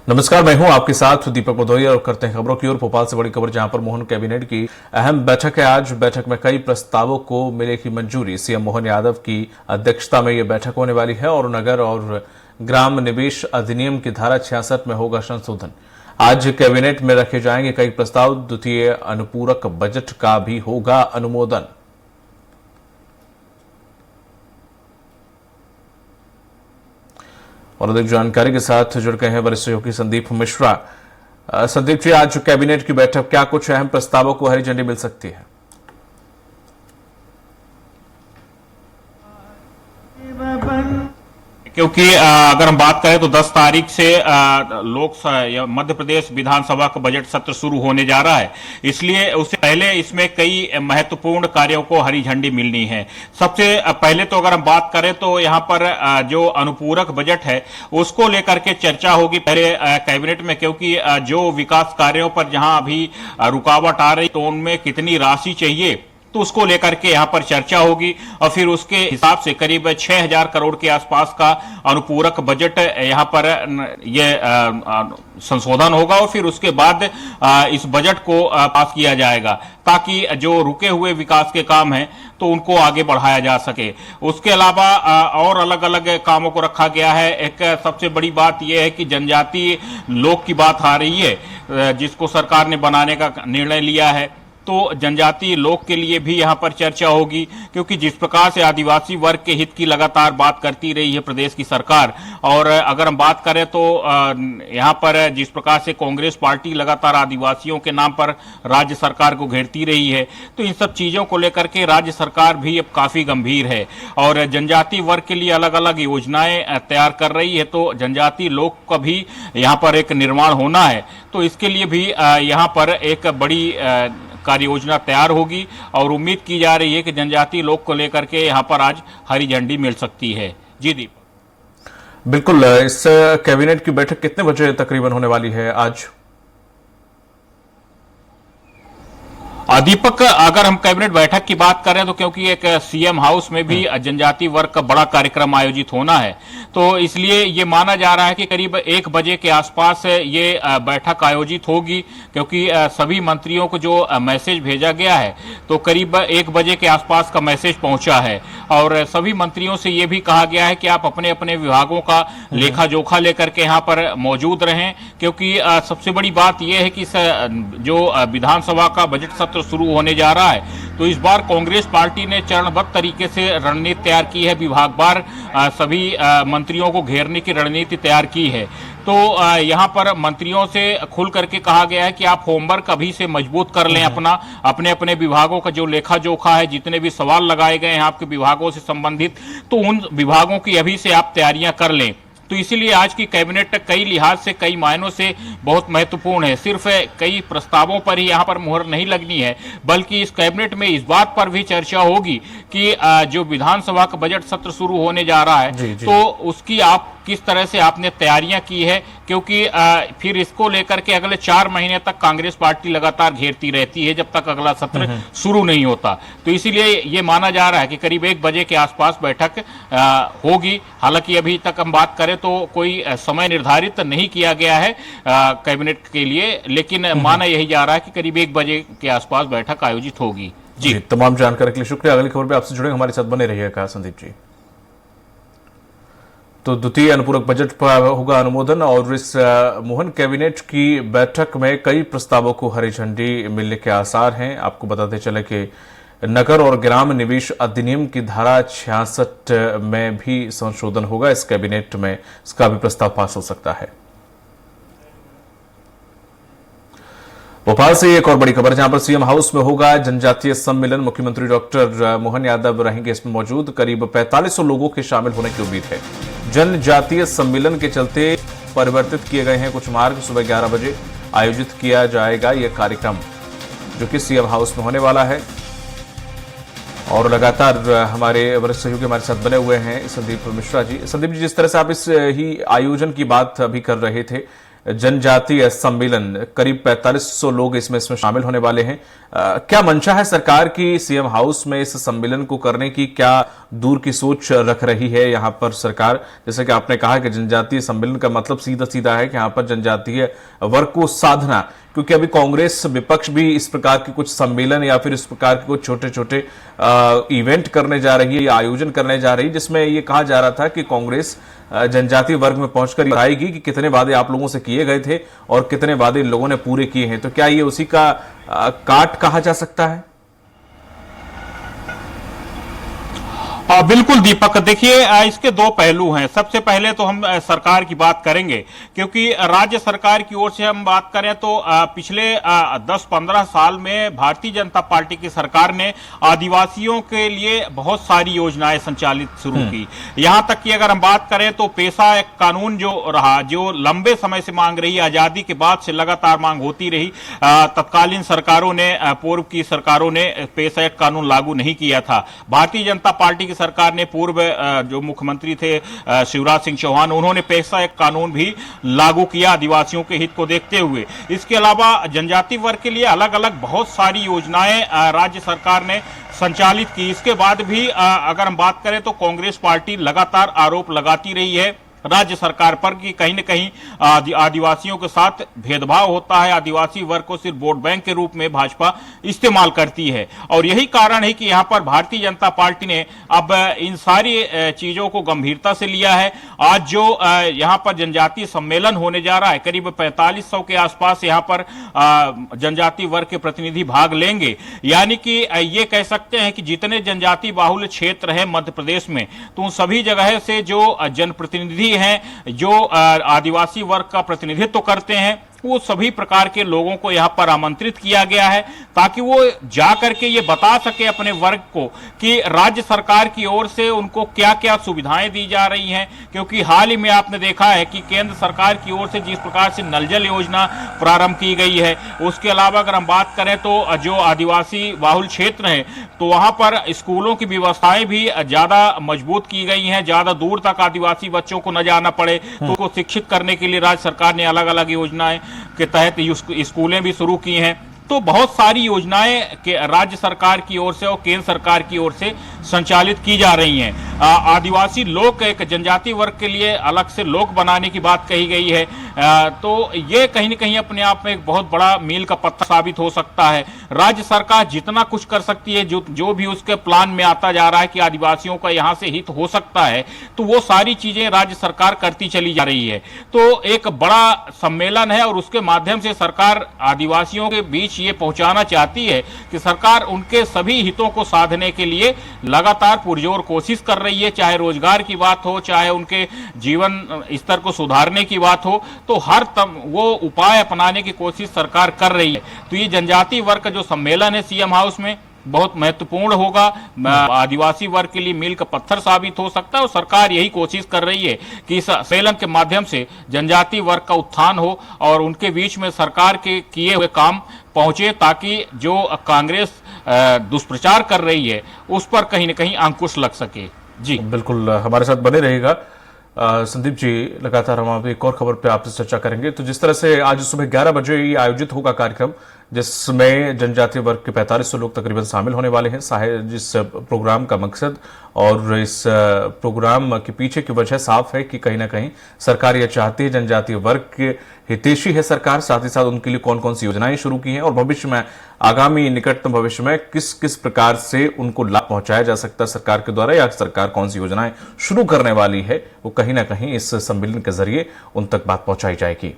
नमस्कार, मैं हूं आपके साथ दीपक भदौरिया और करते हैं खबरों की ओर। भोपाल से बड़ी खबर जहां पर मोहन कैबिनेट की अहम बैठक है। आज बैठक में कई प्रस्तावों को मिलेगी मंजूरी। सीएम मोहन यादव की अध्यक्षता में यह बैठक होने वाली है और नगर और ग्राम निवेश अधिनियम की धारा 66 में होगा संशोधन। आज कैबिनेट में रखे जाएंगे कई प्रस्ताव। द्वितीय अनुपूरक बजट का भी होगा अनुमोदन। और अधिक जानकारी के साथ जुड़ गए हैं वरिष्ठ सहयोगी संदीप मिश्रा। संदीप जी, आज कैबिनेट की बैठक, क्या कुछ अहम प्रस्तावों को हरी झंडी मिल सकती है? क्योंकि अगर हम बात करें तो 10 तारीख से मध्य प्रदेश विधानसभा का बजट सत्र शुरू होने जा रहा है, इसलिए उससे पहले इसमें कई महत्वपूर्ण कार्यों को हरी झंडी मिलनी है। सबसे पहले तो अगर हम बात करें तो यहाँ पर जो अनुपूरक बजट है उसको लेकर के चर्चा होगी पहले कैबिनेट में, क्योंकि जो विकास कार्यों पर जहां अभी रुकावट आ रही तो उनमें कितनी राशि चाहिए तो उसको लेकर के यहां पर चर्चा होगी और फिर उसके हिसाब से करीब 6000 करोड़ के आसपास का अनुपूरक बजट यहां पर यह संशोधन होगा और फिर उसके बाद इस बजट को पास किया जाएगा ताकि जो रुके हुए विकास के काम हैं तो उनको आगे बढ़ाया जा सके। उसके अलावा और अलग अलग कामों को रखा गया है। एक सबसे बड़ी बात यह है कि जनजातीय लोक की बात आ रही है जिसको सरकार ने बनाने का निर्णय लिया है, तो जनजातीय लोग के लिए भी यहां पर चर्चा होगी, क्योंकि जिस प्रकार से आदिवासी वर्ग के हित की लगातार बात करती रही है प्रदेश की सरकार, और अगर हम बात करें तो यहां पर जिस प्रकार से कांग्रेस पार्टी लगातार आदिवासियों के नाम पर राज्य सरकार को घेरती रही है, तो इन सब चीजों को लेकर के राज्य सरकार भी अब काफी गंभीर है और जनजातीय वर्ग के लिए अलग अलग योजनाएं तैयार कर रही है। तो जनजातीय लोग का भी यहां पर एक निर्माण होना है, तो इसके लिए भी यहां पर एक बड़ी कार्य योजना तैयार होगी और उम्मीद की जा रही है कि जनजातीय लोग को लेकर के यहां पर आज हरी झंडी मिल सकती है। जी दीपक। बिल्कुल, इस कैबिनेट की बैठक कितने बजे तकरीबन होने वाली है आज? दीपक, अगर हम कैबिनेट बैठक की बात करें तो क्योंकि एक सीएम हाउस में भी जनजातीय वर्ग का बड़ा कार्यक्रम आयोजित होना है, तो इसलिए ये माना जा रहा है कि करीब 1 बजे के आसपास ये बैठक आयोजित होगी, क्योंकि सभी मंत्रियों को जो मैसेज भेजा गया है तो करीब 1 बजे के आसपास का मैसेज पहुंचा है और सभी मंत्रियों से ये भी कहा गया है कि आप अपने अपने विभागों का लेखा जोखा लेकर के यहाँ पर मौजूद रहें, क्योंकि सबसे बड़ी बात यह है कि जो विधानसभा का बजट सत्र शुरू होने जा रहा है तो इस बार कांग्रेस पार्टी ने चरणबद्ध तरीके से रणनीति तैयार की है, विभागवार सभी मंत्रियों को घेरने की रणनीति तैयार की है। तो यहाँ पर मंत्रियों से खुल करके कहा गया है कि आप होमवर्क अभी से मजबूत कर लें अपना, अपने अपने विभागों का जो लेखा जोखा है, जितने भी सवाल लगाए गए हैं आपके विभागों से संबंधित, तो उन विभागों की अभी से आप तैयारियां कर लें। तो इसीलिए आज की कैबिनेट कई लिहाज से, कई मायनों से बहुत महत्वपूर्ण है। सिर्फ कई प्रस्तावों पर ही यहाँ पर मुहर नहीं लगनी है, बल्कि इस कैबिनेट में इस बात पर भी चर्चा होगी कि जो विधानसभा का बजट सत्र शुरू होने जा रहा है तो उसकी आप किस तरह से आपने तैयारियां की है, क्योंकि फिर इसको लेकर के अगले 4 महीने तक कांग्रेस पार्टी लगातार घेरती रहती है जब तक अगला सत्र शुरू नहीं होता। तो इसीलिए ये माना जा रहा है कि करीब 1 बजे के आसपास बैठक होगी। हालांकि अभी तक हम बात करें तो कोई समय निर्धारित नहीं किया गया है कैबिनेट के लिए, लेकिन माना यही जा रहा है कि करीब 1 बजे के आसपास बैठक आयोजित होगी। जी, तमाम जानकारी के लिए शुक्रिया। अगली खबर पे आपसे जुड़े, हमारे साथ बने रहिएगा संदीप जी। तो द्वितीय अनुपूरक बजट पर होगा अनुमोदन और इस मोहन कैबिनेट की बैठक में कई प्रस्तावों को हरी झंडी मिलने के आसार हैं। आपको बताते चले कि नगर और ग्राम निवेश अधिनियम की धारा 66 में भी संशोधन होगा। इस कैबिनेट में इसका भी प्रस्ताव पास हो सकता है। भोपाल से एक और बड़ी खबर, जहां पर सीएम हाउस में होगा जनजातीय सम्मेलन। मुख्यमंत्री डॉक्टर मोहन यादव रहेंगे इसमें मौजूद। करीब 4500 लोगों के शामिल होने की उम्मीद है। जनजातीय सम्मेलन के चलते परिवर्तित किए गए हैं कुछ मार्ग। सुबह 11 बजे आयोजित किया जाएगा यह कार्यक्रम, जो कि सीएम हाउस में होने वाला है। और लगातार हमारे वरिष्ठ सहयोगी हमारे साथ बने हुए हैं संदीप मिश्रा जी। संदीप जी, जिस तरह से आप इस ही आयोजन की बात अभी कर रहे थे, जनजातीय सम्मेलन, करीब 4500 लोग इसमें शामिल होने वाले हैं। क्या मंशा है सरकार की सीएम हाउस में इस सम्मेलन को करने की? क्या दूर की सोच रख रही है यहाँ पर सरकार। जैसे कि आपने कहा कि जनजातीय सम्मेलन का मतलब सीधा सीधा है कि यहाँ पर जनजातीय वर्ग को साधना, क्योंकि अभी कांग्रेस विपक्ष भी इस प्रकार के कुछ सम्मेलन या फिर इस प्रकार के कुछ छोटे छोटे इवेंट करने जा रही है या आयोजन करने जा रही है, जिसमें ये कहा जा रहा था कि कांग्रेस जनजातीय वर्ग में पहुंचकर बताएगी कि कितने वादे आप लोगों से किए गए थे और कितने वादे इन लोगों ने पूरे किए हैं। तो क्या ये उसी का काट कहा जा सकता है? बिल्कुल दीपक, देखिए इसके दो पहलू हैं। सबसे पहले तो हम सरकार की बात करेंगे, क्योंकि राज्य सरकार की ओर से हम बात करें तो पिछले 10-15 साल में भारतीय जनता पार्टी की सरकार ने आदिवासियों के लिए बहुत सारी योजनाएं संचालित शुरू की। यहां तक कि अगर हम बात करें तो पेशा एक कानून जो रहा, जो लंबे समय से मांग रही, आजादी के बाद से लगातार मांग होती रही, तत्कालीन सरकारों ने, पूर्व की सरकारों ने पेशा एक कानून लागू नहीं किया था। भारतीय जनता पार्टी सरकार ने, पूर्व जो मुख्यमंत्री थे शिवराज सिंह चौहान, उन्होंने पेशा एक कानून भी लागू किया आदिवासियों के हित को देखते हुए। इसके अलावा जनजाति वर्ग के लिए अलग अलग बहुत सारी योजनाएं राज्य सरकार ने संचालित की। इसके बाद भी अगर हम बात करें तो कांग्रेस पार्टी लगातार आरोप लगाती रही है राज्य सरकार पर कि कहीं न कहीं आदिवासियों के साथ भेदभाव होता है, आदिवासी वर्ग को सिर्फ वोट बैंक के रूप में भाजपा इस्तेमाल करती है। और यही कारण है कि यहां पर भारतीय जनता पार्टी ने अब इन सारी चीजों को गंभीरता से लिया है। आज जो यहां पर जनजातीय सम्मेलन होने जा रहा है, करीब 4500 के आसपास यहां पर जनजातीय वर्ग के प्रतिनिधि भाग लेंगे। यानी कि ये कह सकते हैं कि जितने जनजाति बाहुल्य क्षेत्र है मध्य प्रदेश में, तो उन सभी जगह से जो जनप्रतिनिधि हैं, जो आदिवासी वर्ग का प्रतिनिधित्व करते हैं, वो सभी प्रकार के लोगों को यहां पर आमंत्रित किया गया है, ताकि वो जाकर के ये बता सके अपने वर्ग को कि राज्य सरकार की ओर से उनको क्या क्या सुविधाएं दी जा रही हैं। क्योंकि हाल ही में आपने देखा है कि केंद्र सरकार की ओर से जिस प्रकार से नल जल योजना प्रारंभ की गई है, उसके अलावा अगर हम बात करें तो जो आदिवासी बाहुल क्षेत्र है, तो वहां पर स्कूलों की व्यवस्थाएं भी ज्यादा मजबूत की गई हैं, ज्यादा दूर तक आदिवासी बच्चों को न जाना पड़े, तो उनको शिक्षित करने के लिए राज्य सरकार ने अलग अलग योजनाएं के तहत स्कूलें भी शुरू की हैं। तो बहुत सारी योजनाएं के राज्य सरकार की ओर से और केंद्र सरकार की ओर से संचालित की जा रही हैं। आदिवासी लोक, एक जनजाति वर्ग के लिए अलग से लोक बनाने की बात कही गई है। तो ये कहीं न कहीं अपने आप में एक बहुत बड़ा मील का पत्थर साबित हो सकता है। राज्य सरकार जितना कुछ कर सकती है, जो भी उसके प्लान में आता जा रहा है कि आदिवासियों का यहाँ से हित हो सकता है, तो वो सारी चीजें राज्य सरकार करती चली जा रही है। तो एक बड़ा सम्मेलन है और उसके माध्यम से सरकार आदिवासियों के बीच ये पहुंचाना चाहती है कि सरकार उनके सभी हितों को साधने के लिए लगातार पुरजोर कोशिश कर रही है, चाहे रोजगार की बात हो, चाहे उनके जीवन स्तर को सुधारने की बात हो, तो वो उपाय अपनाने की कोशिश सरकार कर रही है। तो ये जनजातीय वर्ग का जो सम्मेलन है सीएम हाउस में, बहुत महत्वपूर्ण होगा, आदिवासी वर्ग के लिए मील का पत्थर साबित हो सकता है। और सरकार यही कोशिश कर रही है कि इस सम्मेलन के माध्यम से जनजातीय वर्ग का उत्थान हो और उनके बीच में सरकार के किए हुए काम पहुंचे, ताकि जो कांग्रेस दुष्प्रचार कर रही है उस पर कहीं न कहीं अंकुश लग सके। जी बिल्कुल, हमारे साथ बने रहेगा संदीप जी। लगातार हम आप एक और खबर पे आपसे चर्चा करेंगे। तो जिस तरह से आज सुबह 11 बजे ये आयोजित होगा कार्यक्रम, जिसमें जनजातीय वर्ग के 4500 लोग तकरीबन शामिल होने वाले हैं। जिस प्रोग्राम का मकसद और इस प्रोग्राम के पीछे की वजह साफ है कि कहीं ना कहीं सरकार यह चाहती है, जनजातीय वर्ग के हितैषी है सरकार, साथ ही साथ उनके लिए कौन कौन सी योजनाएं शुरू की हैं और भविष्य में, आगामी निकटतम भविष्य में किस किस प्रकार से उनको लाभ पहुंचाया जा सकता है सरकार के द्वारा, या सरकार कौन सी योजनाएं शुरू करने वाली है, वो कहीं ना कहीं इस सम्मेलन के जरिए उन तक बात पहुंचाई जाएगी।